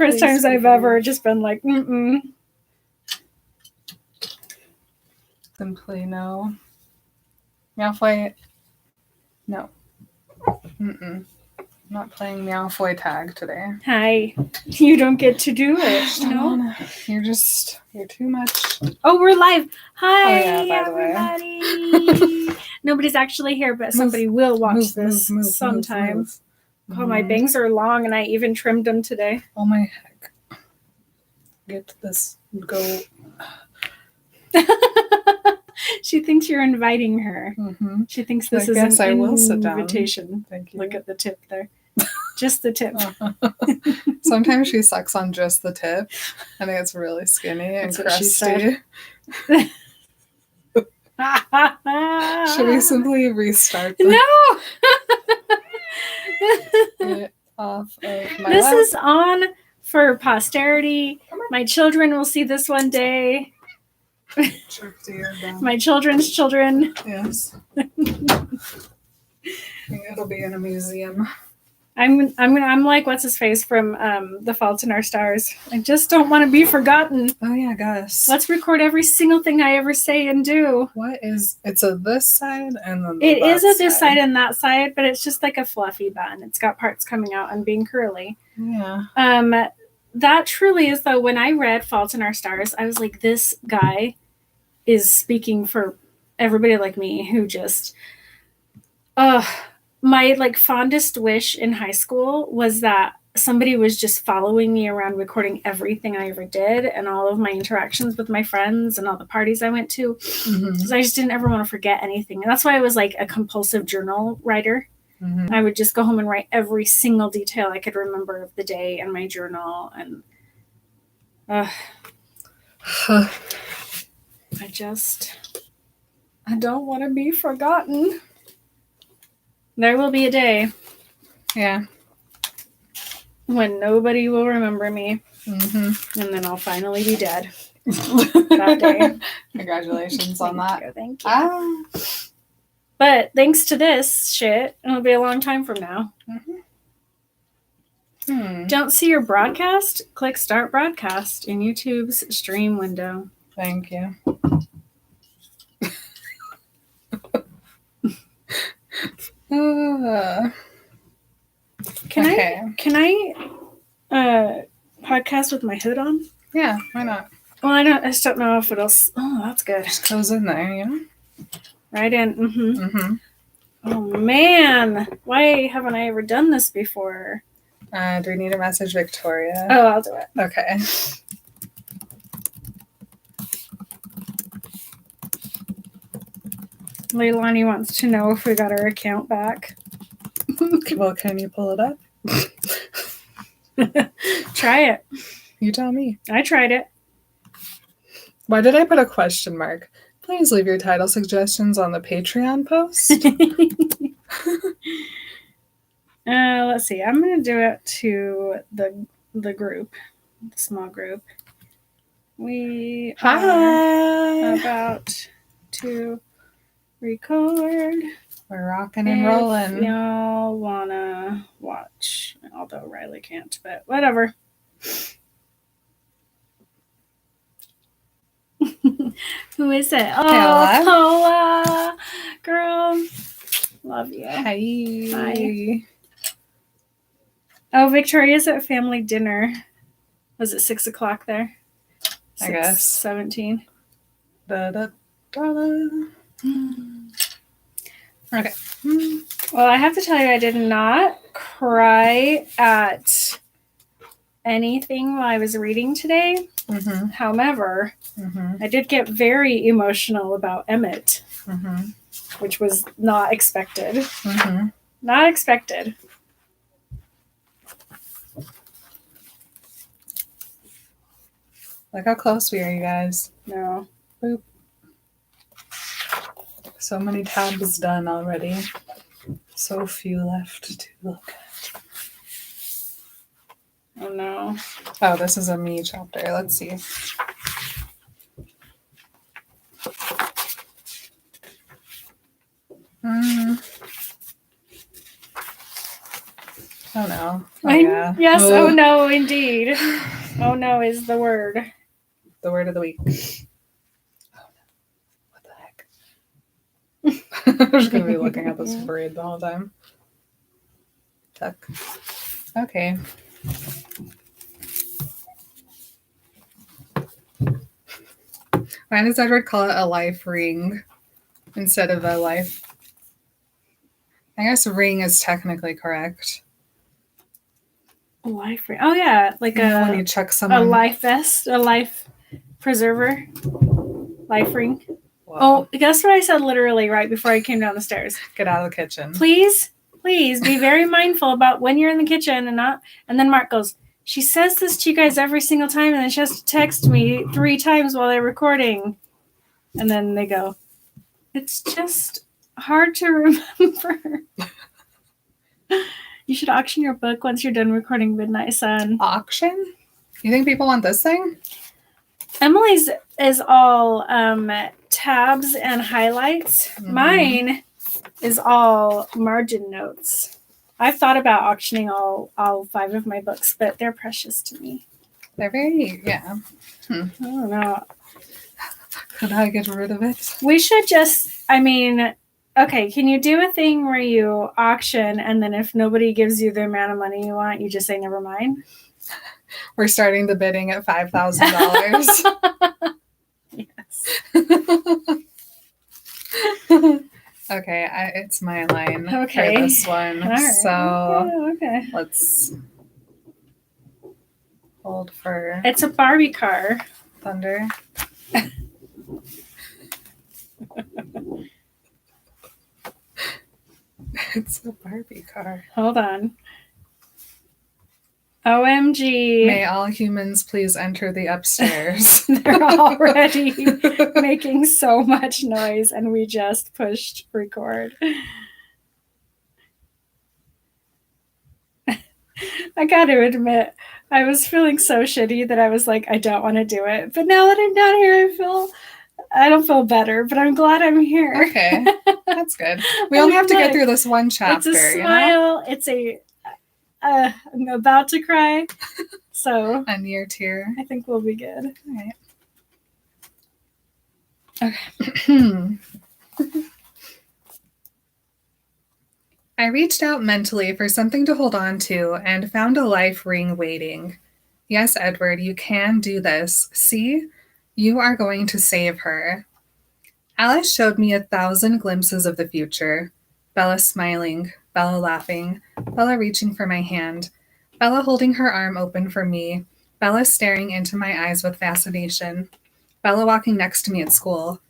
First times I've ever just been like, mm-mm. Simply no. Meowfoy. No. Mm-mm. I'm not playing Meowfoy tag today. Hi. You don't get to do it. No. You're too much. Oh, we're live. Hi, by the way. everybody. Nobody's actually here, but somebody will watch this sometime. Move. Oh, my bangs are long, and I even trimmed them today. Oh my heck. Get this. Go. She thinks you're inviting her. Mm-hmm. She thinks this is an I will sit down. invitation. Thank you. Look at the tip there. Just the tip. Sometimes she sucks on just the tip, and it gets really skinny and crusty. Should we simply restart this? No! Get off of my This lap. is on for posterity. My children will see this one day. My children's children. Yes. It'll be in a museum. I'm like, what's his face from The Fault in Our Stars. I just don't want to be forgotten. Oh yeah, Gus. Let's record every single thing I ever say and do. It's a this side and then it is a this side and that side, but it's just like a fluffy bun. It's got parts coming out and being curly. Yeah. That truly is, though, when I read Fault in Our Stars, I was like, this guy is speaking for everybody like me who just my like fondest wish in high school was that somebody was just following me around recording everything I ever did and all of my interactions with my friends and all the parties I went to, because I just didn't ever want to forget anything. And that's why I was like a compulsive journal writer. I would just go home and write every single detail I could remember of the day in my journal. And I don't want to be forgotten. There will be a day. Yeah. When nobody will remember me. And then I'll finally be dead. That day. Congratulations on that. Thank you. But thanks to this shit, it'll be a long time from now. Don't see your broadcast? Click Start Broadcast in YouTube's stream window. Thank you. Can I podcast with my hood on? Yeah, why not? Well, I just don't know if it'll. Oh, that's good. Just goes in there, you know? Right in. Oh man, why haven't I ever done this before? Do we need to message Victoria? Oh, I'll do it. Okay. Leilani wants to know if we got our account back. Well, can you pull it up? Try it. You tell me. I tried it. Why did I put a question mark? Please leave your title suggestions on the Patreon post. Let's see. I'm going to do it to the group, the small group. We are about to record. We're rocking and rolling. If y'all want to watch, although Riley can't, but whatever. Who is it? Oh, Paula. Girl. Love you. Hi. Hi. Oh, Victoria's at family dinner. Was it 6 o'clock there? I guess. 17. Okay. Well, I have to tell you, I did not cry at anything while I was reading today. However, I did get very emotional about Emmett, which was not expected. Not expected. Look how close we are, you guys. No. Boop. So many tabs done already. So few left to look at. Oh, no. Oh, this is a me chapter. Let's see. Oh, no. Oh, I yeah. Yeah. Yes, Ugh. oh no, indeed. Oh no is the word. The word of the week. Oh no. What the heck? I'm just going to be looking at this braid the whole time. Tuck. Okay. Why does Edward call it a life ring instead of a life? I guess ring is technically correct. Life ring. Oh yeah, like You know when you a chuck someone. life vest, a life preserver, life ring. Whoa. Oh, guess what I said literally right before I came down the stairs? Get out of the kitchen. Please be very mindful about when you're in the kitchen and not. And then Mark goes, she says this to you guys every single time, and then she has to text me 3 times while they're recording. And then they go, it's just hard to remember. You should auction your book once you're done recording Midnight Sun. Auction? You think people want this thing? Emily's is all tabs and highlights. Mhm. Mine is all margin notes. I've thought about auctioning all 5 of my books, but they're precious to me. They're very, yeah. I don't know. Could I get rid of it? We should just, okay, can you do a thing where you auction and then if nobody gives you the amount of money you want, you just say never mind? We're starting the bidding at $5,000. Yes. Okay, it's my line Okay. for this one. All right. So Okay. let's hold for It's a Barbie car. thunder. It's a Barbie car. Hold on. OMG. May all humans please enter the upstairs. They're already making so much noise and we just pushed record. I gotta admit, I was feeling so shitty that I was like, I don't want to do it. But now that I'm down here, I don't feel better, but I'm glad I'm here. Okay, that's good. We only have to get through this one chapter. It's a smile. You know? I'm about to cry. So a near tear. I think we'll be good. All right. Okay. I reached out mentally for something to hold on to and found a life ring waiting. Yes, Edward, you can do this. See? You are going to save her. Alice showed me 1,000 glimpses of the future. Bella smiling, Bella laughing, Bella reaching for my hand, Bella holding her arm open for me, Bella staring into my eyes with fascination, Bella walking next to me at school,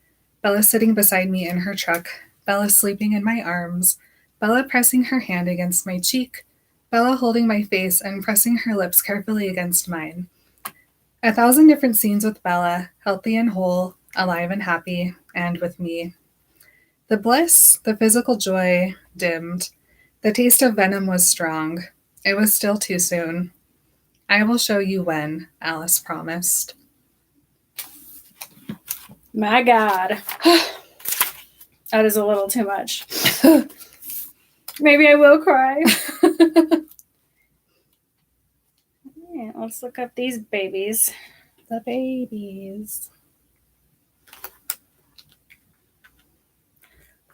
Bella sitting beside me in her truck, Bella sleeping in my arms, Bella pressing her hand against my cheek, Bella holding my face and pressing her lips carefully against mine. 1,000 different scenes with Bella, healthy and whole, alive and happy, and with me. The bliss, the physical joy, dimmed. The taste of venom was strong. It was still too soon. I will show you when, Alice promised. My God. That is a little too much. Maybe I will cry. Yeah, let's look up these babies. The babies.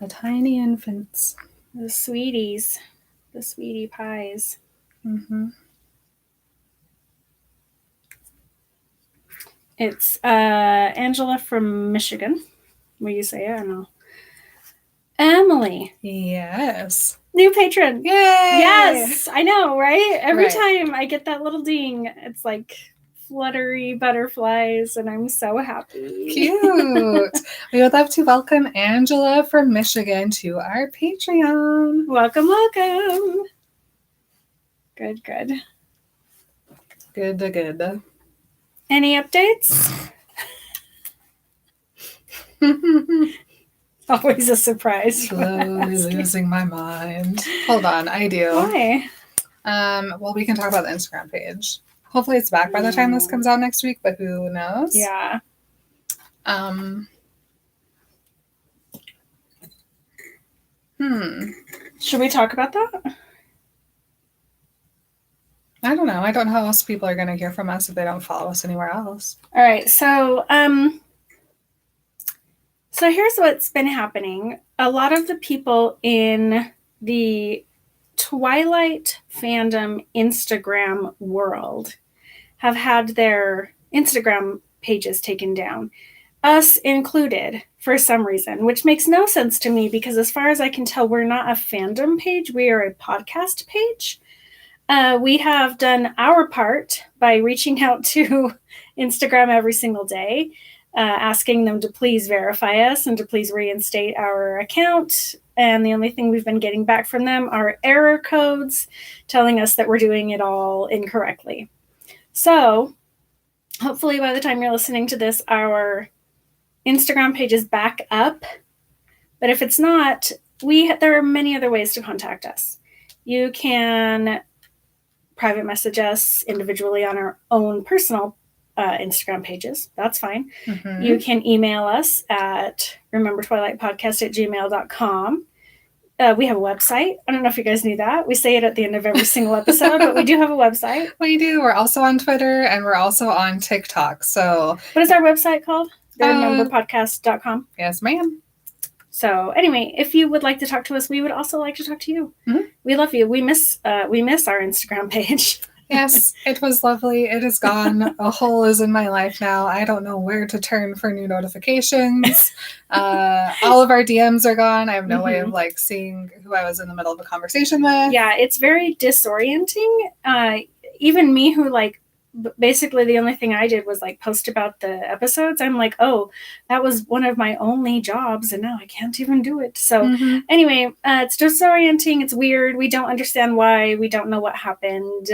The tiny infants. The sweeties. The sweetie pies. Mm-hmm. It's Angela from Michigan. Will you say it? I don't know. Emily. Yes. New patron. Yay! Yes, I know, right? Every Right. time I get that little ding, it's like fluttery butterflies, and I'm so happy. Cute. We would love to welcome Angela from Michigan to our Patreon. Welcome, welcome. Good, good. Good. Any updates? Always a surprise. Slowly losing my mind. Hold on, I do. Why? Well, we can talk about the Instagram page. Hopefully it's back by the time this comes out next week, but who knows? Yeah. Should we talk about that? I don't know. I don't know how else people are going to hear from us if they don't follow us anywhere else. All right. So here's what's been happening. A lot of the people in the Twilight fandom Instagram world have had their Instagram pages taken down, us included, for some reason, which makes no sense to me because as far as I can tell, we're not a fandom page. We are a podcast page. We have done our part by reaching out to Instagram every single day, asking them to please verify us and to please reinstate our account. And the only thing we've been getting back from them are error codes telling us that we're doing it all incorrectly. So hopefully by the time you're listening to this, our Instagram page is back up. But if it's not, there are many other ways to contact us. You can private message us individually on our own personal Instagram pages. That's fine. Mm-hmm. You can email us at remembertwilightpodcast@gmail.com. We have a website. I don't know if you guys knew that. We say it at the end of every single episode, but we do have a website. We do. We're also on Twitter and we're also on TikTok. So what is our website called? rememberpodcast.com. Yes, ma'am. So anyway, if you would like to talk to us, we would also like to talk to you. Mm-hmm. We love you. We miss our Instagram page. Yes, it was lovely. It is gone. A hole is in my life now. I don't know where to turn for new notifications. All of our DMs are gone. I have no way of seeing who I was in the middle of a conversation with. Yeah, it's very disorienting. Even me who basically the only thing I did was post about the episodes. I'm like, oh, that was one of my only jobs and now I can't even do it. So anyway, it's disorienting. It's weird. We don't understand why. We don't know what happened.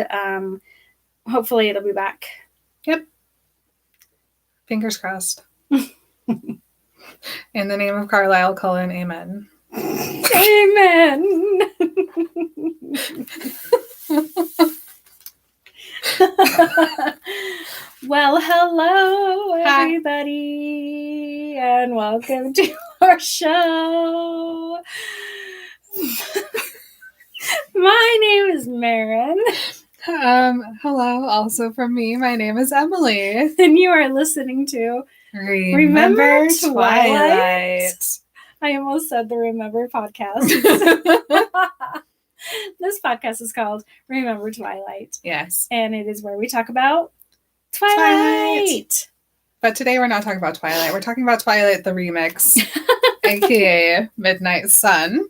Hopefully it'll be back. Yep. Fingers crossed. In the name of Carlisle Cullen, amen. Amen. Well, hello everybody. Hi. And welcome to our show. My name is Marin. Hello, also from me. My name is Emily. And you are listening to Remember Twilight. I almost said the Remember podcast. This podcast is called Remember Twilight. Yes. And it is where we talk about Twilight. But today we're not talking about Twilight. We're talking about Twilight the Remix, aka Midnight Sun.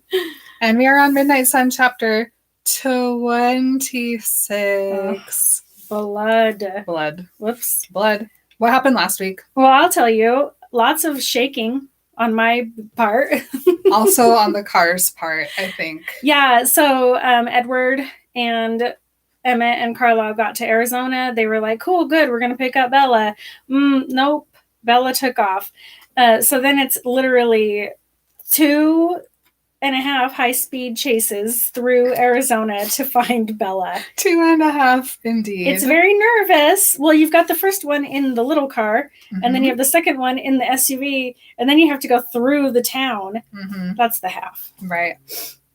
And we are on Midnight Sun chapter 26. Blood. Whoops. Blood. What happened last week? Well, I'll tell you. Lots of shaking on my part. Also on the car's part, I think. Yeah, so Edward and Emmett and Carlisle got to Arizona. They were like, cool, good, we're going to pick up Bella. Nope, Bella took off. So then it's literally 2.5 high-speed chases through Arizona to find Bella. 2.5, indeed. It's very nervous. Well, you've got the first one in the little car, and then you have the second one in the SUV, and then you have to go through the town. That's the half. Right.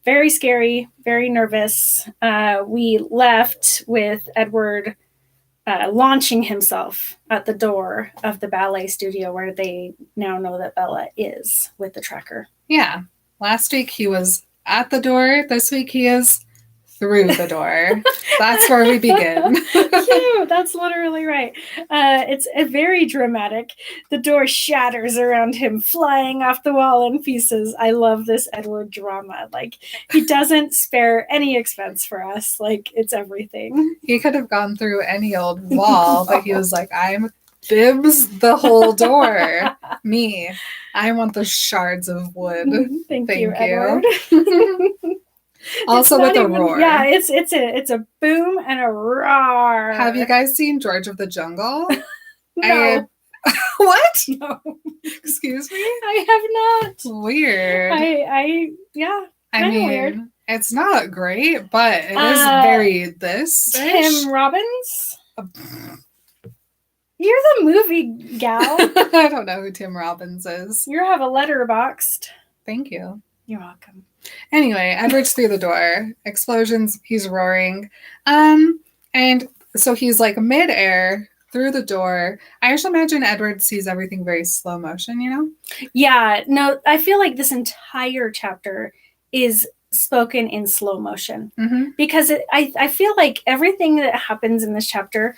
Very scary, very nervous. We left with Edward launching himself at the door of the ballet studio where they now know that Bella is with the tracker. Yeah. Last week he was at the door. This week he is through the door. That's where we begin. Cute. That's literally right. It's very dramatic. The door shatters around him, flying off the wall in pieces. I love this Edward drama. He doesn't spare any expense for us. It's everything. He could have gone through any old wall, but he was like, I'm Bibs the whole door. Me. I want the shards of wood. Thank you, Edward. Also with a roar. Yeah, it's a boom and a roar. Have you guys seen George of the Jungle? No. What? No. Excuse me? I have not. Weird. Yeah. I mean, weird. It's not great, but it is very this. Tim Robbins? You're the movie gal. I don't know who Tim Robbins is. You have a letterboxed. Thank you. You're welcome. Anyway, Edward's through the door. Explosions. He's roaring. And so he's like midair through the door. I just imagine Edward sees everything very slow motion, you know? Yeah, no, I feel like this entire chapter is spoken in slow motion because I feel like everything that happens in this chapter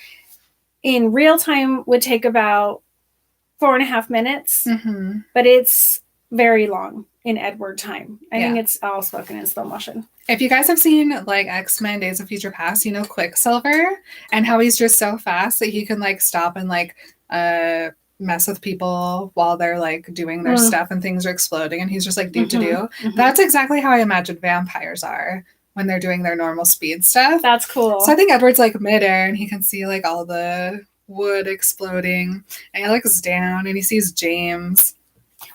in real time would take about 4.5 minutes, but it's very long in Edward time. I think it's all spoken in slow motion. If you guys have seen like X-Men Days of Future Past, you know Quicksilver and how he's just so fast that he can like stop and like mess with people while they're like doing their stuff and things are exploding and he's just like do. That's exactly how I imagine vampires are when they're doing their normal speed stuff. That's cool. So I think Edward's like midair and he can see like all the wood exploding and he looks down and he sees James.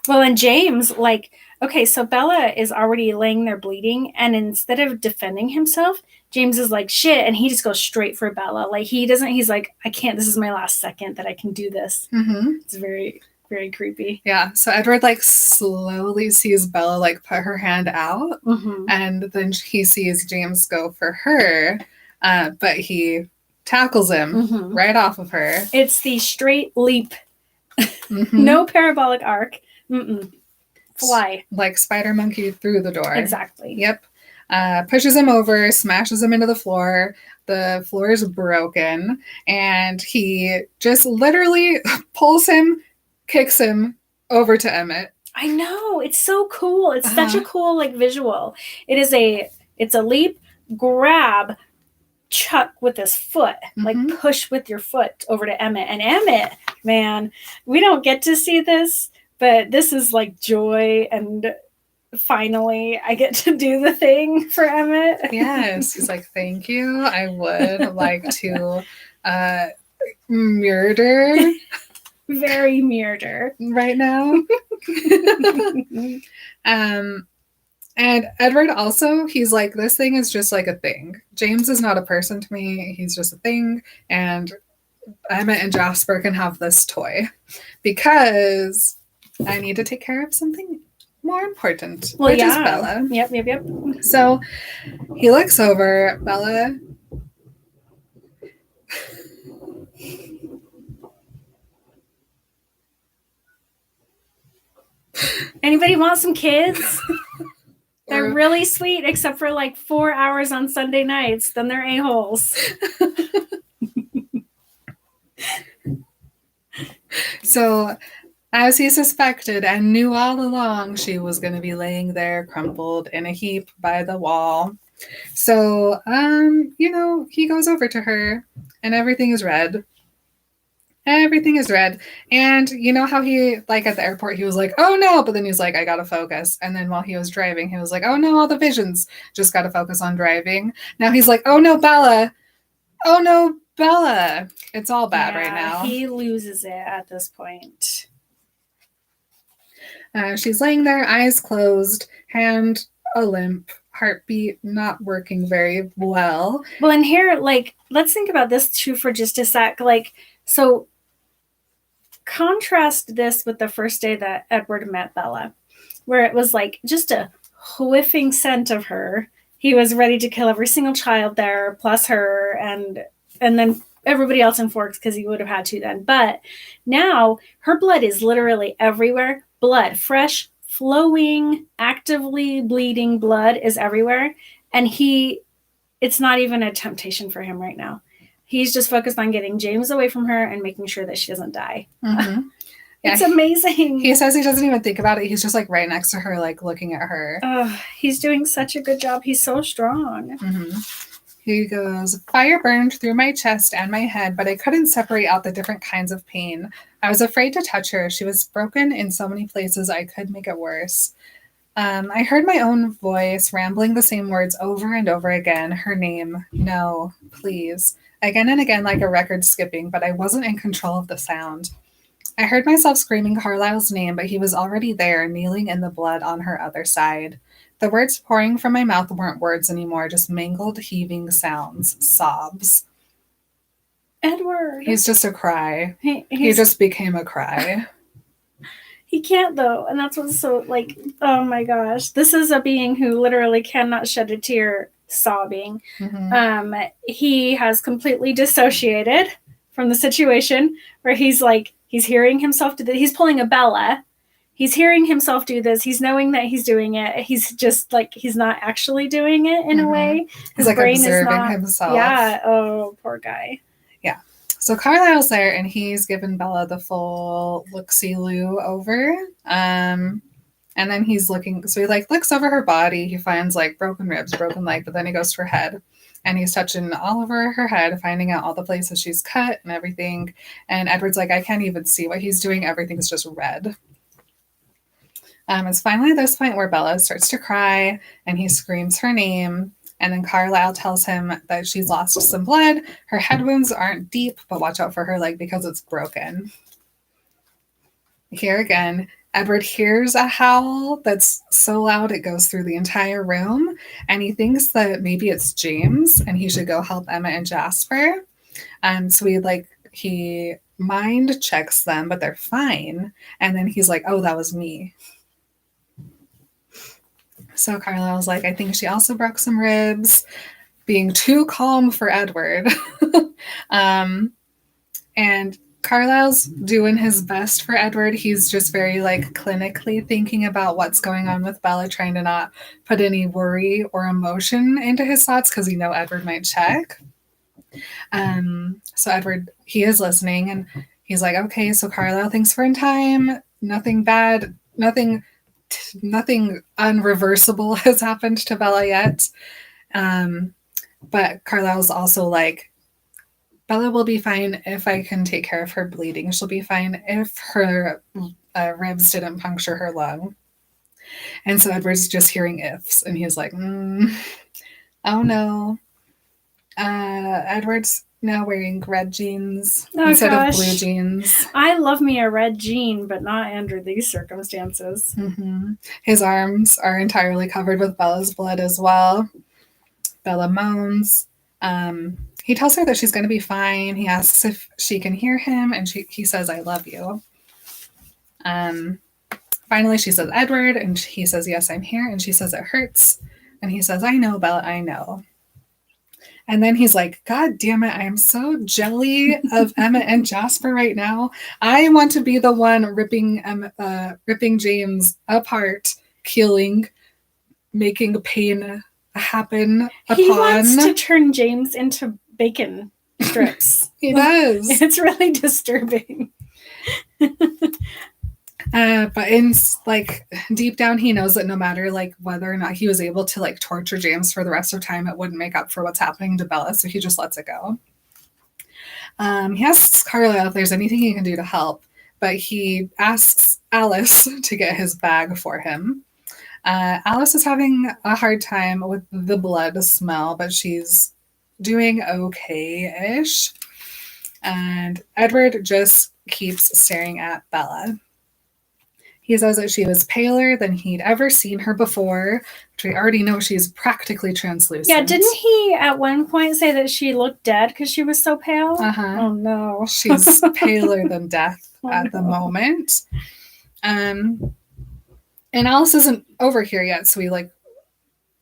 Well, and James, like, okay, so Bella is already laying there bleeding, and instead of defending himself, James is like, shit, and he just goes straight for Bella. Like, he's like, I can't, this is my last second that I can do this. It's very, very creepy. Yeah, so Edward, like, slowly sees Bella, like, put her hand out, and then he sees James go for her, but he tackles him right off of her. It's the straight leap. No parabolic arc. Fly. Like spider monkey through the door. Exactly. Yep. Pushes him over, smashes him into the floor. The floor is broken. And he just literally pulls him, kicks him over to Emmett. I know. It's so cool. It's such a cool like visual. It's a leap, grab, chuck with his foot, like push with your foot over to Emmett. And Emmett, man, we don't get to see this, but this is like joy, and finally I get to do the thing for Emmett. Yes, he's like, thank you. I would like to murder. Very murder right now. And Edward also, he's like, this thing is just like a thing. James is not a person to me. He's just a thing. And Emmett and Jasper can have this toy because I need to take care of something more important, which is Bella. Yep. So he looks over. Bella. Anybody want some kids? They're really sweet, except for like 4 hours on Sunday nights. Then they're a-holes. So, as he suspected and knew all along, she was going to be laying there crumpled in a heap by the wall. So, he goes over to her and everything is red. Everything is red. And you know how he, like at the airport, he was like, oh no, but then he's like, I gotta focus. And then while he was driving, he was like, oh no, all the visions. Just gotta focus on driving. Now he's like, oh no, Bella. Oh no, Bella. It's all bad right now. He loses it at this point. She's laying there, eyes closed, hand a limp, heartbeat not working very well. Well, and here, like, let's think about this too for just a sec. Like, so contrast this with the first day that Edward met Bella, where it was like just a whiffing scent of her. He was ready to kill every single child there, plus her, and then everybody else in Forks because he would have had to then. But now her blood is literally everywhere. Blood, fresh, flowing, actively bleeding blood is everywhere. And it's not even a temptation for him right now. He's just focused on getting James away from her and making sure that she doesn't die. It's amazing. He says he doesn't even think about it. He's just like right next to her, like looking at her. He's doing such a good job. He's so strong. He goes, fire burned through my chest and my head, but I couldn't separate out the different kinds of pain. I was afraid to touch her. She was broken in so many places I could make it worse. I heard my own voice rambling the same words over and over again. Her name. No, please. Again and again like a record skipping, but I wasn't in control of the sound. I heard myself screaming Carlisle's name, but he was already there, kneeling in the blood on her other side. The words pouring from my mouth weren't words anymore, just mangled, heaving sounds, sobs. Edward. He's just a cry. He just became a cry. He can't, though, and that's what's so, like, oh my gosh. This is a being who literally cannot shed a tear sobbing. Mhm. He has completely dissociated from the situation where he's like, he's hearing himself do that. He's pulling a Bella. He's hearing himself do this. He's knowing that he's doing it. He's just like, he's not actually doing it in a way. He's His like brain is observing not. himself. Yeah. Oh, poor guy. Yeah. So Carlisle's there and he's given Bella the full look-see-loo over. And then he's looking, so he like looks over her body. He finds like broken ribs, broken leg, but then he goes to her head and he's touching all over her head, finding out all the places she's cut and everything. And Edward's like, I can't even see what he's doing. Everything's just red. It's finally this point where Bella starts to cry and he screams her name. And then Carlisle tells him that she's lost some blood. Her head wounds aren't deep, but watch out for her leg because it's broken. Here again, Edward hears a howl that's so loud it goes through the entire room, and he thinks that maybe it's James and he should go help Emma and Jasper. So he mind checks them, but they're fine. And then he's like, oh, that was me. So Carlisle's like, I think she also broke some ribs, being too calm for Edward. And Carlisle's doing his best for Edward. He's just very like clinically thinking about what's going on with Bella, trying to not put any worry or emotion into his thoughts because he know Edward might check. So Edward, he is listening and he's like, okay, so Carlisle thinks we're in time. Nothing bad, nothing unreversible has happened to Bella yet. But Carlisle's also like, Bella will be fine if I can take care of her bleeding. She'll be fine if her ribs didn't puncture her lung. And so Edward's just hearing ifs, and he's like, oh no. Edward's now wearing red jeans instead of blue jeans. I love me a red jean, but not under these circumstances. Mm-hmm. His arms are entirely covered with Bella's blood as well. Bella moans. He tells her that she's going to be fine. He asks if she can hear him, and he says, I love you. Finally, she says, Edward, and he says, yes, I'm here. And she says, it hurts. And he says, I know, Bella, I know. And then he's like, God damn it, I am so jelly of Emma and Jasper right now. I want to be the one ripping James apart, killing, making pain happen He wants to turn James into bacon strips. He does. It's really disturbing. But in like deep down, he knows that no matter like whether or not he was able to like torture James for the rest of time, it wouldn't make up for what's happening to Bella. So he just lets it go. He asks Carlisle if there's anything he can do to help, but he asks Alice to get his bag for him. Alice is having a hard time with the blood smell, but she's doing okay-ish. And Edward just keeps staring at Bella. He says that she was paler than he'd ever seen her before, which we already know she's practically translucent. Yeah, didn't he at one point say that she looked dead because she was so pale? Uh-huh. Oh, no. She's paler than death at the moment. And Alice isn't over here yet, so he like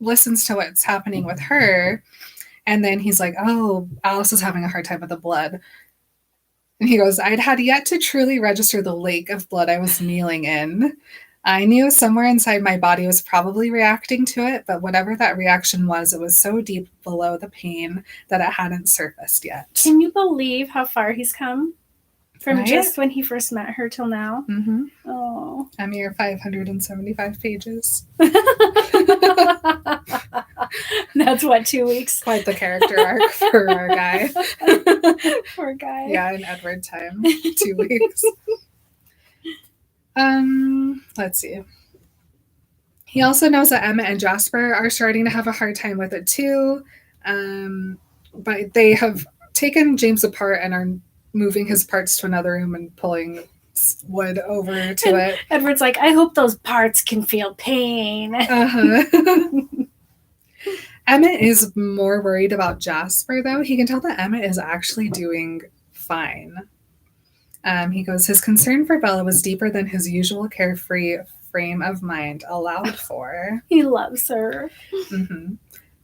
listens to what's happening with her. And then he's like, oh, Alice is having a hard time with the blood. And he goes, I'd had yet to truly register the lake of blood I was kneeling in. I knew somewhere inside my body was probably reacting to it, but whatever that reaction was, it was so deep below the pain that it hadn't surfaced yet. Can you believe how far he's come from Right? just when he first met her till now? Mm-hmm. Oh. A mere 575 pages. That's what, 2 weeks? Quite the character arc for our guy. Poor guy. Yeah, in Edward time. 2 weeks. Let's see. He also knows that Emma and Jasper are starting to have a hard time with it too. But they have taken James apart and are moving his parts to another room and pulling wood over to it. Edward's like, I hope those parts can feel pain. Uh-huh. Emmett is more worried about Jasper, though. He can tell that Emmett is actually doing fine. He goes, his concern for Bella was deeper than his usual carefree frame of mind allowed for. He loves her. Mm-hmm.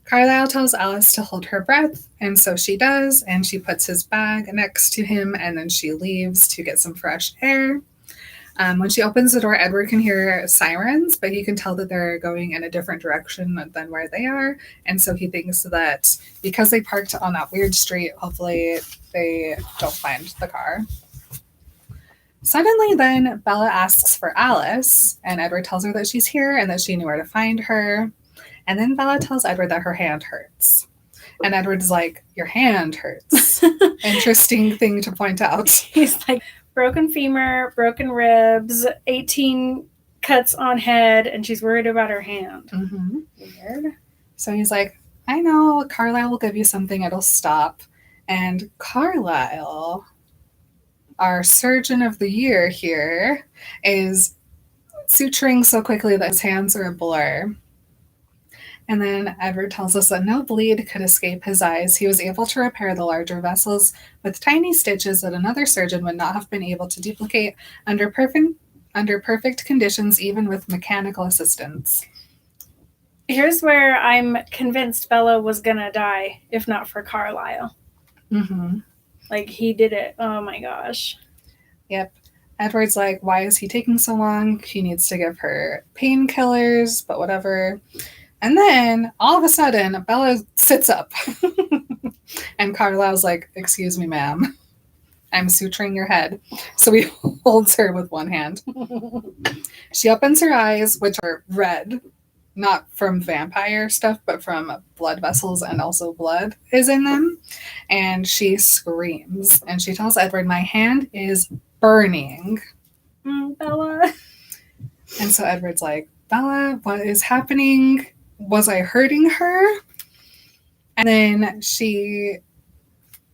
Carlisle tells Alice to hold her breath, and so she does, and she puts his bag next to him, and then she leaves to get some fresh air. When she opens the door, Edward can hear sirens, but he can tell that they're going in a different direction than where they are. And so he thinks that because they parked on that weird street, hopefully they don't find the car. Suddenly, then, Bella asks for Alice, and Edward tells her that she's here and that she knew where to find her. And then Bella tells Edward that her hand hurts. And Edward's like, your hand hurts. Interesting thing to point out. He's like, broken femur, broken ribs, 18 cuts on head, and she's worried about her hand. Mm-hmm. Weird. So he's like, I know, Carlisle will give you something, it'll stop. And Carlisle, our surgeon of the year here, is suturing so quickly that his hands are a blur. And then Edward tells us that no bleed could escape his eyes. He was able to repair the larger vessels with tiny stitches that another surgeon would not have been able to duplicate under perfect conditions, even with mechanical assistance. Here's where I'm convinced Bella was gonna die, if not for Carlisle. Mm-hmm. Like, he did it. Oh my gosh. Yep. Edward's like, why is he taking so long? He needs to give her painkillers, but whatever. And then, all of a sudden, Bella sits up. And Carlisle's like, excuse me, ma'am. I'm suturing your head. So he holds her with one hand. She opens her eyes, which are red. Not from vampire stuff, but from blood vessels, and also blood is in them. And she screams. And she tells Edward, my hand is burning. Bella. And so Edward's like, Bella, what is happening? Was I hurting her? And then she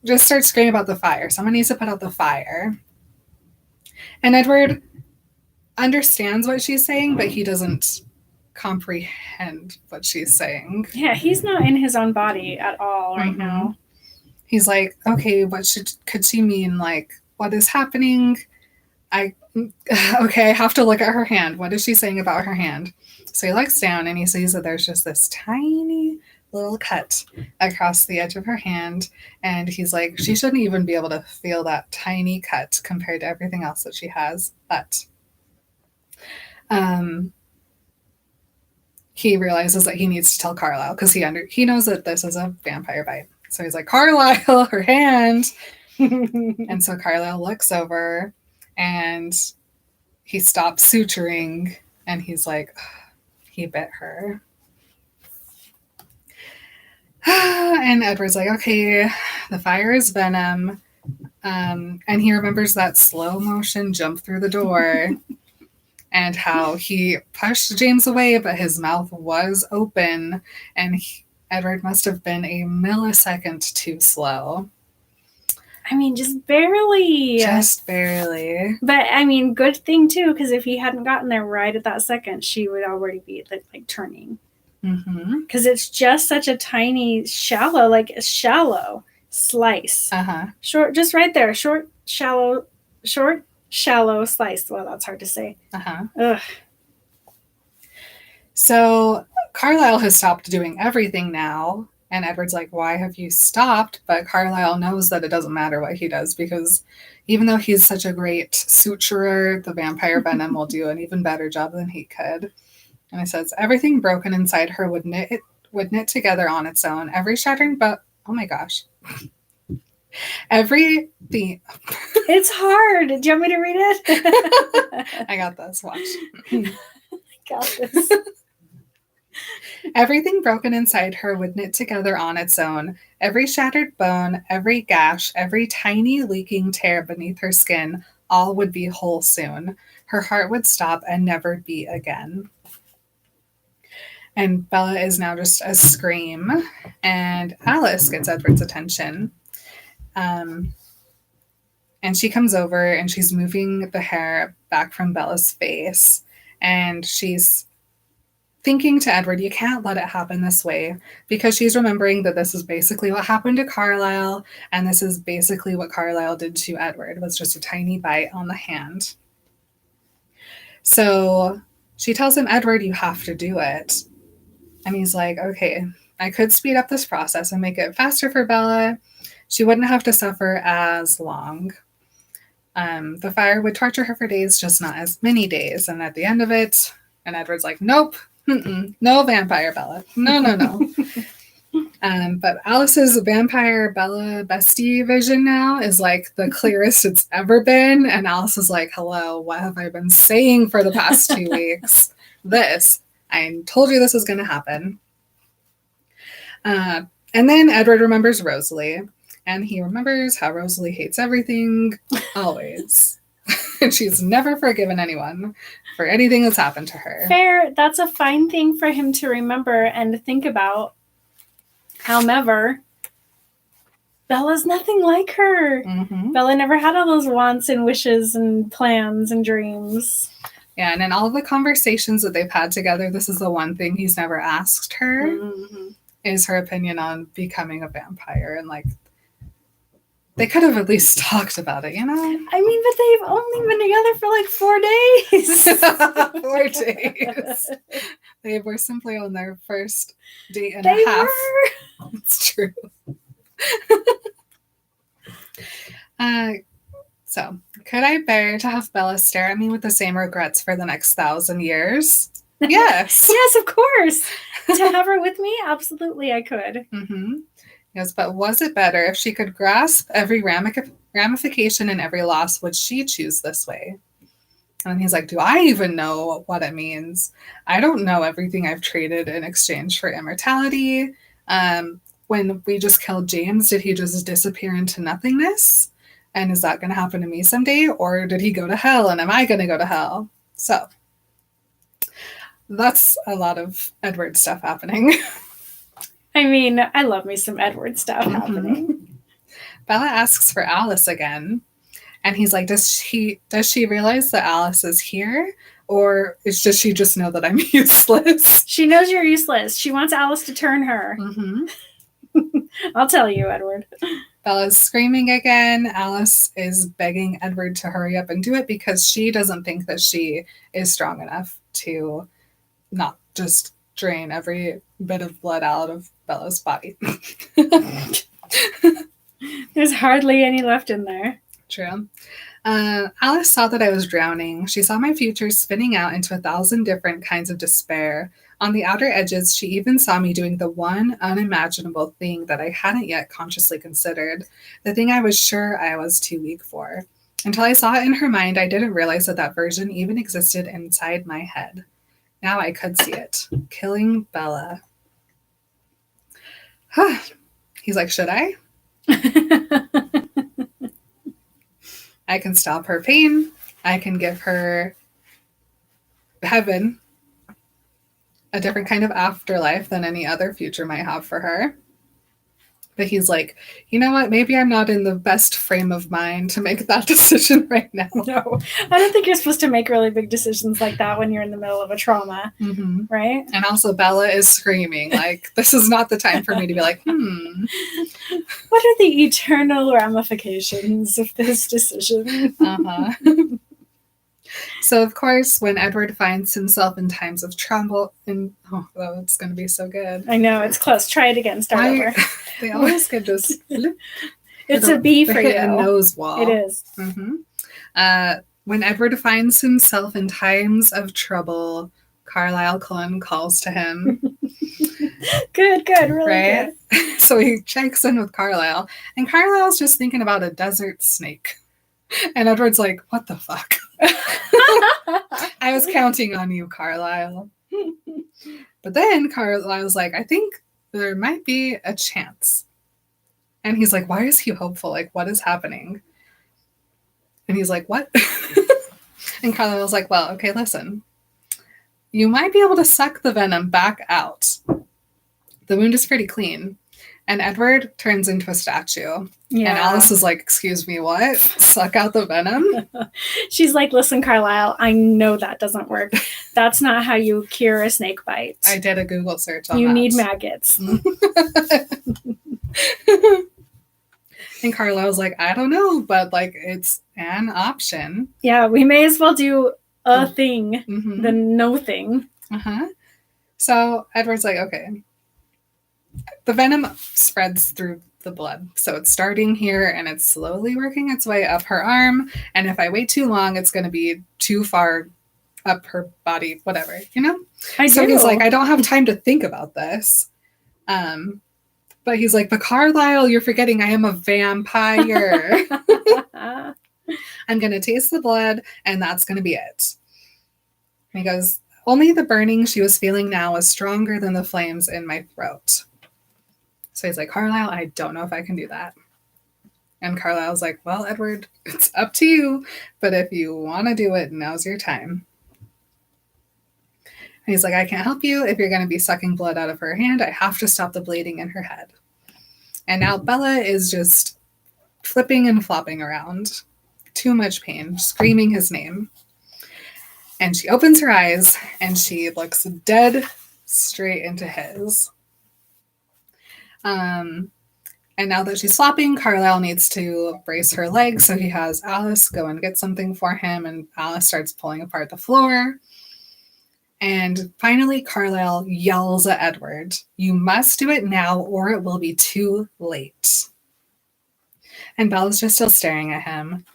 just starts screaming about the fire. Someone needs to put out the fire. And Edward understands what she's saying, but he doesn't comprehend what she's saying. Yeah, he's not in his own body at all right now. He's like, okay, could she mean? Like, what is happening? I have to look at her hand. What is she saying about her hand? So he looks down and he sees that there's just this tiny little cut across the edge of her hand. And he's like, she shouldn't even be able to feel that tiny cut compared to everything else that she has. But he realizes that he needs to tell Carlisle because he knows that this is a vampire bite. So he's like, Carlisle, her hand. And so Carlisle looks over and he stops suturing and he's like, he bit her. And Edward's like, okay, the fire is venom. And he remembers that slow motion jump through the door and how he pushed James away, but his mouth was open. And Edward must have been a millisecond too slow. I mean, just barely. Just barely. But, I mean, good thing, too, because if he hadn't gotten there right at that second, she would already be, like turning. Because it's just such a tiny, shallow slice. Short, just right there. Short, shallow slice. Well, that's hard to say. Ugh. So Carlisle has stopped doing everything now. And Edward's like, why have you stopped? But Carlisle knows that it doesn't matter what he does because even though he's such a great suturer, the vampire venom will do an even better job than he could. And it says, everything broken inside her would knit together on its own. Every shattering oh my gosh. It's hard. Do you want me to read it? I got this. Watch. I got this. Everything broken inside her would knit together on its own. Every shattered bone, every gash, every tiny leaking tear beneath her skin, all would be whole soon. Her heart would stop and never beat again. And Bella is now just a scream, and Alice gets Edward's attention. And she comes over and she's moving the hair back from Bella's face, and she's thinking to Edward, you can't let it happen this way, because she's remembering that this is basically what happened to Carlisle, and this is basically what Carlisle did to Edward, was just a tiny bite on the hand. So she tells him, Edward, you have to do it. And he's like, okay, I could speed up this process and make it faster for Bella. She wouldn't have to suffer as long. The fire would torture her for days, just not as many days. And at the end of it, and Edward's like, nope, no vampire Bella. No. But Alice's vampire Bella bestie vision now is like the clearest it's ever been. And Alice is like, hello, what have I been saying for the past 2 weeks? I told you this was going to happen. And then Edward remembers Rosalie. And he remembers how Rosalie hates everything, always. And she's never forgiven anyone for anything that's happened to her. Fair. That's a fine thing for him to remember and to think about. However, Bella's nothing like her. Mm-hmm. Bella never had all those wants and wishes and plans and dreams. Yeah, and in all the conversations that they've had together, this is the one thing he's never asked her, is her opinion on becoming a vampire. And like, they could have at least talked about it, you know? I mean, but they've only been together for like 4 days. 4 days. They were simply on their first date and They a half. were. It's true. So, could I bear to have Bella stare at me with the same regrets for the next 1,000 years? Yes. Yes, of course. To have her with me, absolutely, I could. Mm-hmm. Yes, but was it better if she could grasp every ramification and every loss? Would she choose this way? And he's like, do I even know what it means? I don't know everything I've traded in exchange for immortality. When we just killed James, did he just disappear into nothingness? And is that going to happen to me someday? Or did he go to hell? And am I going to go to hell? So that's a lot of Edward stuff happening. I mean, I love me some Edward stuff happening. Bella asks for Alice again. And he's like, does she realize that Alice is here? Or does she just know that I'm useless? She knows you're useless. She wants Alice to turn her. I'll tell you, Edward. Bella's screaming again. Alice is begging Edward to hurry up and do it because she doesn't think that she is strong enough to not just drain every bit of blood out of Bella's body. There's hardly any left in there. True. Alice saw that I was drowning. She saw my future spinning out into 1,000 different kinds of despair. On the outer edges, she even saw me doing the one unimaginable thing that I hadn't yet consciously considered, the thing I was sure I was too weak for. Until I saw it in her mind, I didn't realize that that version even existed inside my head. Now I could see it. Killing Bella. He's like, should I? I can stop her pain. I can give her heaven, a different kind of afterlife than any other future might have for her. But he's like, you know what? Maybe I'm not in the best frame of mind to make that decision right now. No, I don't think you're supposed to make really big decisions like that when you're in the middle of a trauma, right? And also Bella is screaming, like, this is not the time for me to be like, What are the eternal ramifications of this decision? So, of course, when Edward finds himself in times of trouble, it's going to be so good. I know, it's close. Try it again. Start over. They always could just... It's a B for you. A nose wall. It is. When Edward finds himself in times of trouble, Carlisle Cullen calls to him. Good, really right? Good. So he checks in with Carlisle, and Carlisle's just thinking about a desert snake. And Edward's like, what the fuck? I was counting on you, Carlisle. But then Carlisle's like, I think there might be a chance. And he's like, why is he hopeful? Like, what is happening? And he's like, what? And Carlisle's like, well, okay, listen. You might be able to suck the venom back out. The wound is pretty clean. And Edward turns into a statue. Yeah. And Alice is like, excuse me, what? Suck out the venom? She's like, listen, Carlisle, I know that doesn't work. That's not how you cure a snake bite. I did a Google search on that. You that. need maggots. And Carlisle's like, I don't know, but like, it's an option. Yeah, we may as well do a thing than no thing. So Edward's like, okay. The venom spreads through the blood. So it's starting here and it's slowly working its way up her arm. And if I wait too long, it's going to be too far up her body, whatever, you know? So he's like, I don't have time to think about this. But he's like, but Carlisle, you're forgetting I am a vampire. I'm going to taste the blood and that's going to be it. And he goes, only the burning she was feeling now was stronger than the flames in my throat. So he's like, Carlisle, I don't know if I can do that. And Carlisle's like, well, Edward, it's up to you. But if you want to do it, now's your time. And he's like, I can't help you. If you're going to be sucking blood out of her hand, I have to stop the bleeding in her head. And now Bella is just flipping and flopping around. Too much pain, screaming his name. And she opens her eyes and she looks dead straight into his. And now that she's flopping, Carlisle needs to brace her legs, so he has Alice go and get something for him, and Alice starts pulling apart the floor. And finally, Carlisle yells at Edward, you must do it now or it will be too late. And Bella's just still staring at him.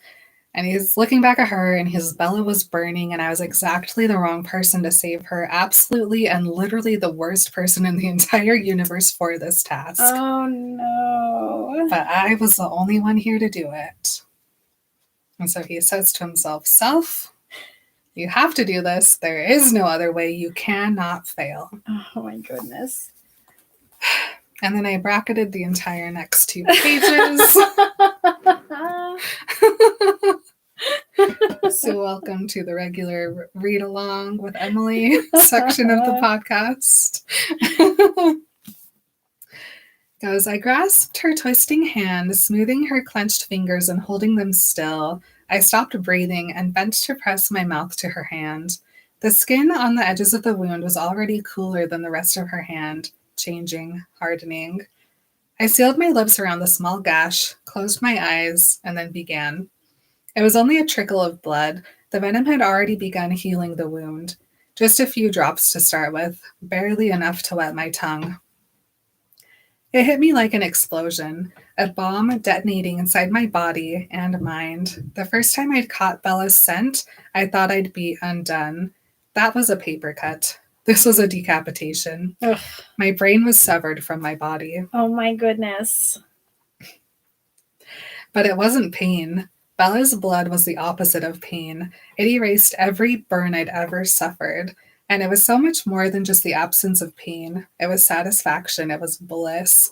And he's looking back at her, and his Bella was burning, and I was exactly the wrong person to save her. Absolutely and literally the worst person in the entire universe for this task. Oh, no. But I was the only one here to do it. And so he says to himself, Self, you have to do this. There is no other way. You cannot fail. Oh, my goodness. And then I bracketed the entire next 2 pages. So welcome to the regular read along with Emily section of the podcast. Goes, I grasped her twisting hand, smoothing her clenched fingers and holding them still. I stopped breathing and bent to press my mouth to her hand. The skin on the edges of the wound was already cooler than the rest of her hand, changing, hardening. I sealed my lips around the small gash, closed my eyes, and then began. It was only a trickle of blood. The venom had already begun healing the wound. Just a few drops to start with, barely enough to wet my tongue. It hit me like an explosion, a bomb detonating inside my body and mind. The first time I'd caught Bella's scent, I thought I'd be undone. That was a paper cut. This was a decapitation. Ugh. My brain was severed from my body. Oh, my goodness. But it wasn't pain. Bella's blood was the opposite of pain. It erased every burn I'd ever suffered. And it was so much more than just the absence of pain. It was satisfaction. It was bliss.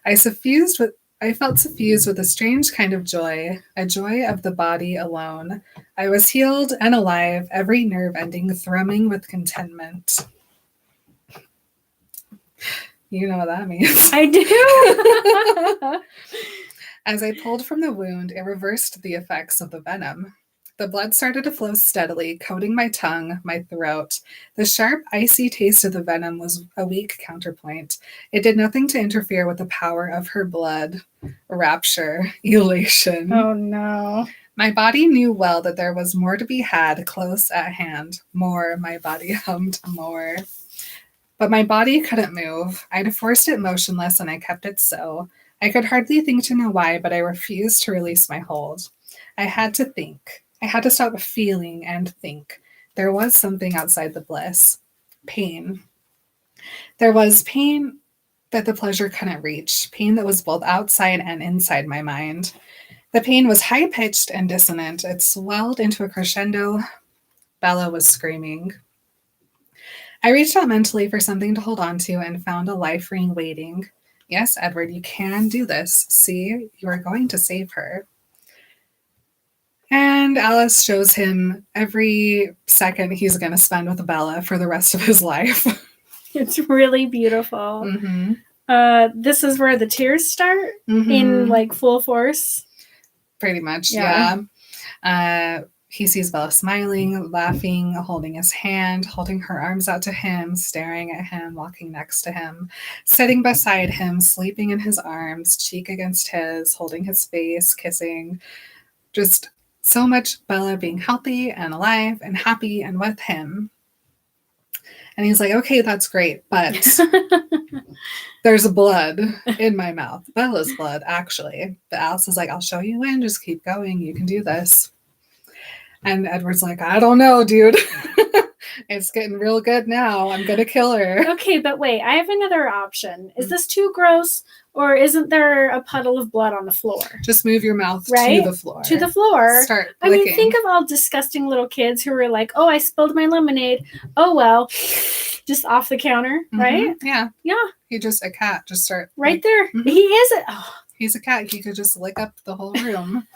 I felt suffused with a strange kind of joy, a joy of the body alone. I was healed and alive, every nerve ending thrumming with contentment. You know what that means. I do. As I pulled from the wound, it reversed the effects of the venom. The blood started to flow steadily, coating my tongue, my throat. The sharp, icy taste of the venom was a weak counterpoint. It did nothing to interfere with the power of her blood. Rapture, elation. Oh, no. My body knew well that there was more to be had close at hand. More, my body hummed, more. But my body couldn't move. I'd forced it motionless, and I kept it so. I could hardly think to know why, but I refused to release my hold. I had to think. I had to stop feeling and think. There was something outside the bliss. Pain. There was pain that the pleasure couldn't reach. Pain that was both outside and inside my mind. The pain was high-pitched and dissonant. It swelled into a crescendo. Bella was screaming. I reached out mentally for something to hold on to and found a life ring waiting. Yes, Edward, you can do this. See, you are going to save her. And Alice shows him every second he's going to spend with Bella for the rest of his life. It's really beautiful. Mm-hmm. This is where the tears start Mm-hmm. in like full force. Pretty much, Yeah. He sees Bella smiling, laughing, holding his hand, holding her arms out to him, staring at him, walking next to him, sitting beside him, sleeping in his arms, cheek against his, holding his face, kissing. Just so much Bella being healthy and alive and happy and with him. And he's like, okay, that's great, but there's blood in my mouth. Bella's blood, actually. But Alice is like, I'll show you in. Just keep going. You can do this. And Edward's like, I don't know, dude. It's getting real good now. I'm going to kill her. Okay, but wait, I have another option. Is this too gross, or isn't there a puddle of blood on the floor? Just move your mouth Right? to the floor. To the floor. Start I licking. mean, think of all disgusting little kids who were like, oh, I spilled my lemonade. Oh, well, just off the counter, right? Yeah. Yeah. He just, a cat, just start. Right there. Mhm. He is it. Oh. He's a cat. He could just lick up the whole room.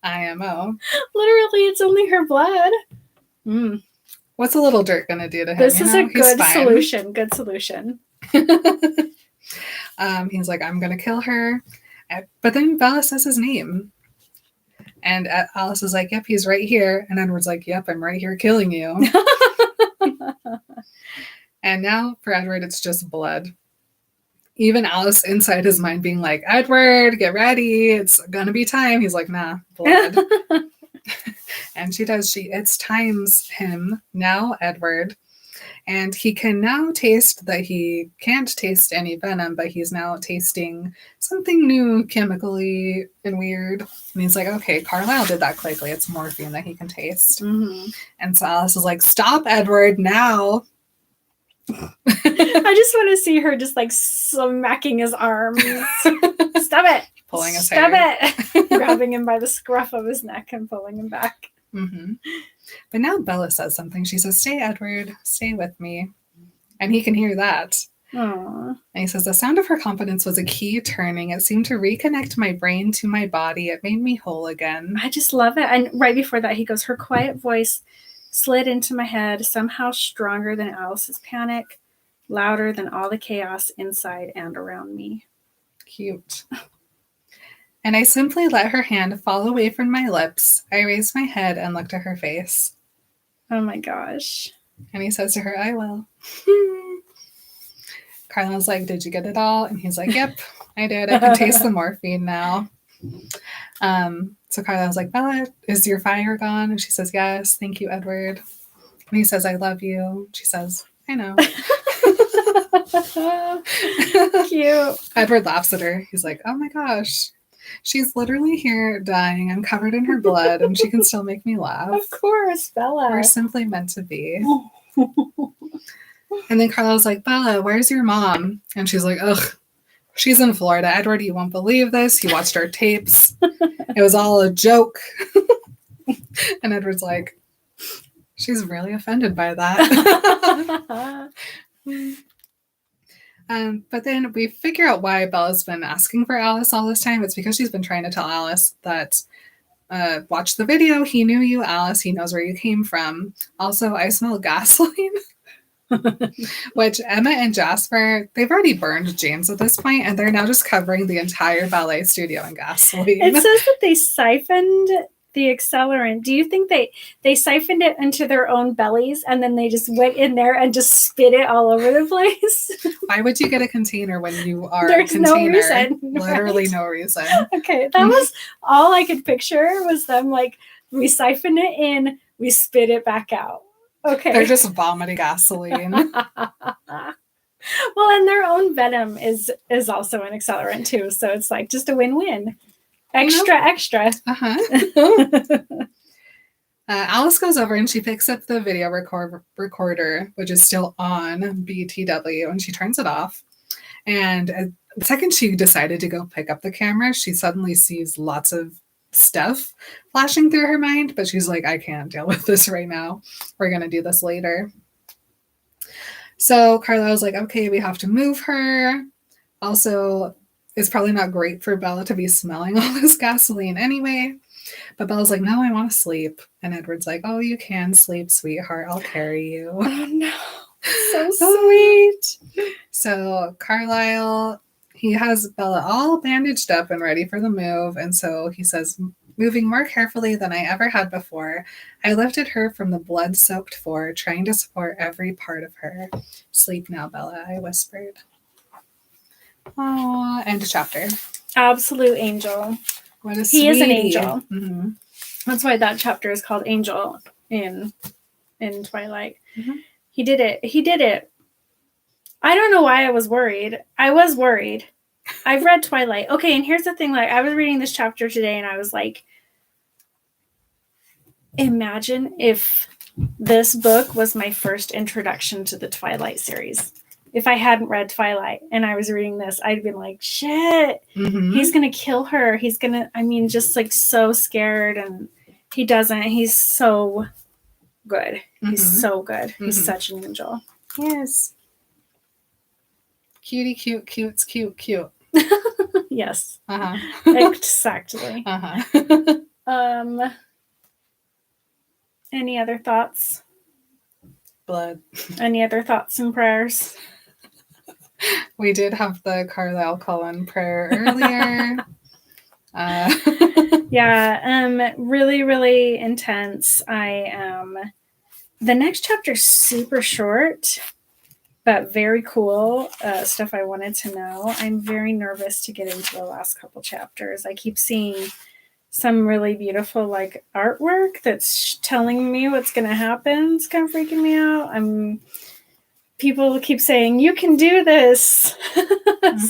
IMO. Literally, it's only her blood. Mm. What's a little dirt going to do to him? This is a He's good fine. solution. Good solution. He's like, I'm going to kill her. But then Bella says his name. And Alice is like, yep, he's right here. And Edward's like, yep, I'm right here killing you. And now for Edward, it's just blood. Even Alice inside his mind being like, Edward, get ready. It's going to be time. He's like, nah, blood. And she does. It's times him, now Edward. And he can now taste that he can't taste any venom, but he's now tasting something new chemically and weird. And he's like, okay, Carlisle did that quickly. It's morphine that he can taste. Mm-hmm. And so Alice is like, stop, Edward, now. I just want to see her just like smacking his arms. Stop it. Pulling his Stop hair. it. Grabbing him by the scruff of his neck and pulling him back. Mm-hmm. But now Bella says something. She says, stay, Edward, stay with me. And he can hear that. Aww. And he says, the sound of her confidence was a key turning. It seemed to reconnect my brain to my body. It made me whole again. I just love it. And right before that, he goes, her quiet voice slid into my head, somehow stronger than Alice's panic, louder than all the chaos inside and around me. Cute. And I simply let her hand fall away from my lips. I raised my head and looked at her face. Oh my gosh. And he says to her, I will. Carlisle's like, did you get it all? And he's like, yep, I did. I can taste the morphine now. So Carlisle's like, Bella, is your fire gone? And she says, yes, thank you, Edward. And he says, I love you. She says, I know. Cute. Edward laughs at her. He's like, oh my gosh. She's literally here dying. I'm covered in her blood and she can still make me laugh. Of course, Bella. We're simply meant to be. And then Carlisle's like, Bella, where's your mom? And she's like, ugh, she's in Florida. Edward, you won't believe this. He watched our tapes. It was all a joke. And Edward's like, she's really offended by that. But then we figure out why Bella's been asking for Alice all this time. It's because she's been trying to tell Alice that, watch the video. He knew you, Alice. He knows where you came from. Also, I smell gasoline. Which Emma and Jasper, they've already burned James at this point, and they're now just covering the entire ballet studio in gasoline. It says that they siphoned the accelerant. Do you think they siphoned it into their own bellies and then they just went in there and just spit it all over the place? Why would you get a container when you are There's a container? no reason. Literally Right? no reason. Okay, that was all I could picture was them like, we siphon it in, we spit it back out. Okay. They're just vomiting gasoline. Well, and their own venom is also an accelerant too, so it's like just a win-win. Extra. Alice goes over and she picks up the video recorder, which is still on BTW, and she turns it off. And the second she decided to go pick up the camera, she suddenly sees lots of stuff flashing through her mind, but she's like, I can't deal with this right now. We're going to do this later. So Carlisle's like, okay, we have to move her. Also, it's probably not great for Bella to be smelling all this gasoline anyway. But Bella's like, no, I want to sleep. And Edward's like, oh, you can sleep, sweetheart. I'll carry you. Oh no. So sweet. So Carlisle, he has Bella all bandaged up and ready for the move. And so he says, moving more carefully than I ever had before, I lifted her from the blood-soaked floor, trying to support every part of her. Sleep now, Bella, I whispered. Oh, end of chapter. Absolute angel. What a He is an sweetie. angel. Mm-hmm. That's why that chapter is called Angel in in Twilight. Mhm. He did it. I don't know why I was worried. I was worried. I've read Twilight. Okay, and here's the thing, like, I was reading this chapter today and I was like, imagine if this book was my first introduction to the Twilight series. If I hadn't read Twilight and I was reading this, I'd been like, shit, he's going to kill her. He's going to, I mean, just like so scared, and he doesn't. He's so good. He's so good. He's such an angel. Yes. Cutie, cute, cutes, cute, cute. Yes. Uh-huh. Exactly. Uh-huh. Any other thoughts? Blood. Any other thoughts and prayers? We did have the Carlisle Cullen prayer earlier. Yeah, really, really intense. The next chapter is super short, but very cool. Stuff I wanted to know. I'm very nervous to get into the last couple chapters. I keep seeing some really beautiful like artwork that's telling me what's going to happen. It's kind of freaking me out. People keep saying, you can do this.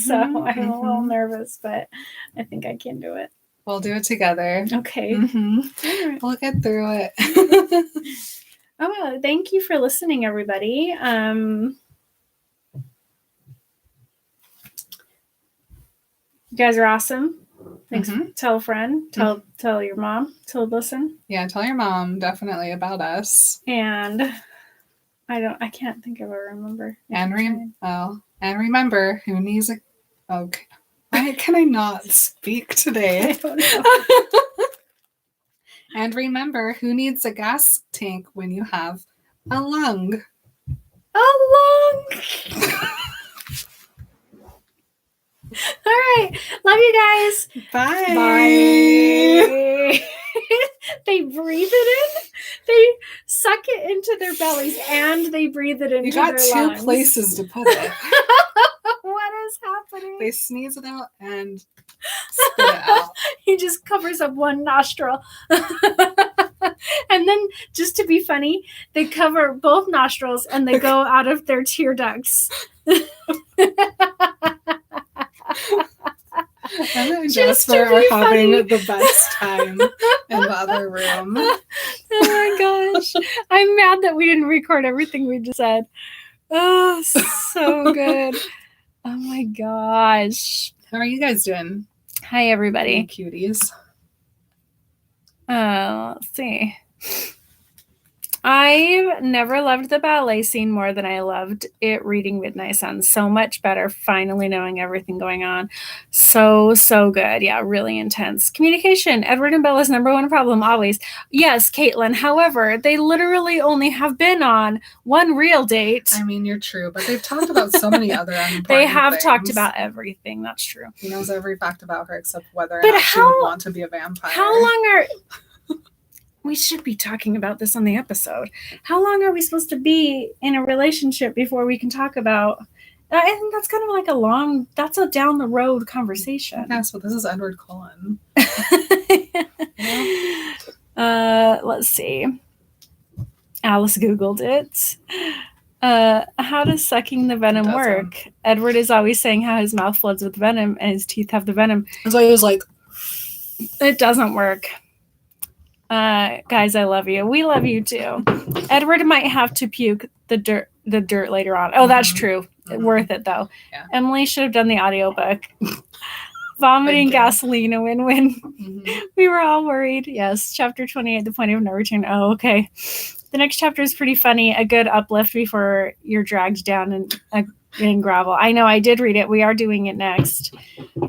So I'm a little nervous, but I think I can do it. We'll do it together. Okay. Right. We'll get through it. Oh, well, thank you for listening, everybody. You guys are awesome. Thanks. Tell a friend. Tell your mom to listen. Yeah, tell your mom definitely about us. And I can't think of a remember. And remember who needs a. Okay, why can I not speak today? I don't know. And remember who needs a gas tank when you have a lung. A lung. All right. Love you guys. Bye. Bye. They breathe it in. They suck it into their bellies and they breathe it into their lungs. You got two places to put it. What is happening? They sneeze it out and spit it out. He just covers up one nostril. And then, just to be funny, they cover both nostrils and they go out of their tear ducts. And then Jasper are having the best time in the other room. Oh my gosh. I'm mad that we didn't record everything we just said. Oh, so good. Oh my gosh. How are you guys doing? Hi, everybody. Cuties. Let's see. I've never loved the ballet scene more than I loved it reading Midnight Sun. So much better, finally knowing everything going on. So good. Yeah, really intense. Communication, Edward and Bella's number one problem, always. Yes, Caitlin. However, they literally only have been on one real date. I mean, you're true, but they've talked about so many other unimportant They have things. talked about everything. That's true. He knows every fact about her except whether or not she would want to be a vampire. How long are... We should be talking about this on the episode. How long are we supposed to be in a relationship before we can talk about... I think that's kind of like that's a down the road conversation. Yeah, so this is Edward Cullen. Let's see. Alice Googled it. How does sucking the venom work? Edward is always saying how his mouth floods with venom and his teeth have the venom. So he was like... It doesn't work. Guys, I love you. We love you too. Edward might have to puke the dirt later on. Oh, that's true. Worth it though. Yeah. Emily should have done the audiobook. Vomiting gasoline, a win-win. We were all worried. Yes. Chapter 28, the point of no return. Oh, okay. The next chapter is pretty funny. A good uplift before you're dragged down in gravel. I know, I did read it. We are doing it next.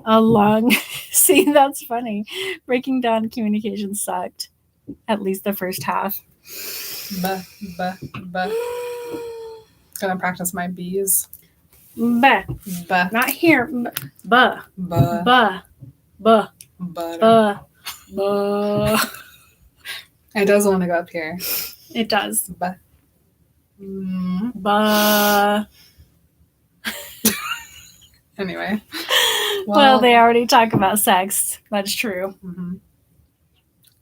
A lung. See, that's funny. Breaking down communication sucked. At least the first half. Gonna practice my B's. Not here. Buh. It does want to go up here. It does. Anyway. Well, they already talk about sex. That's true.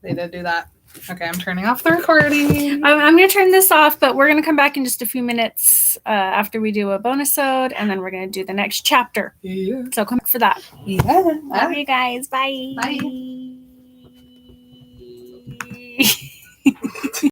They did do that. Okay, I'm turning off the recording. I'm going to turn this off, but we're going to come back in just a few minutes after we do a bonus ode, and then we're going to do the next chapter. Yeah. So come back for that. Yeah. Love you guys. Bye. Bye.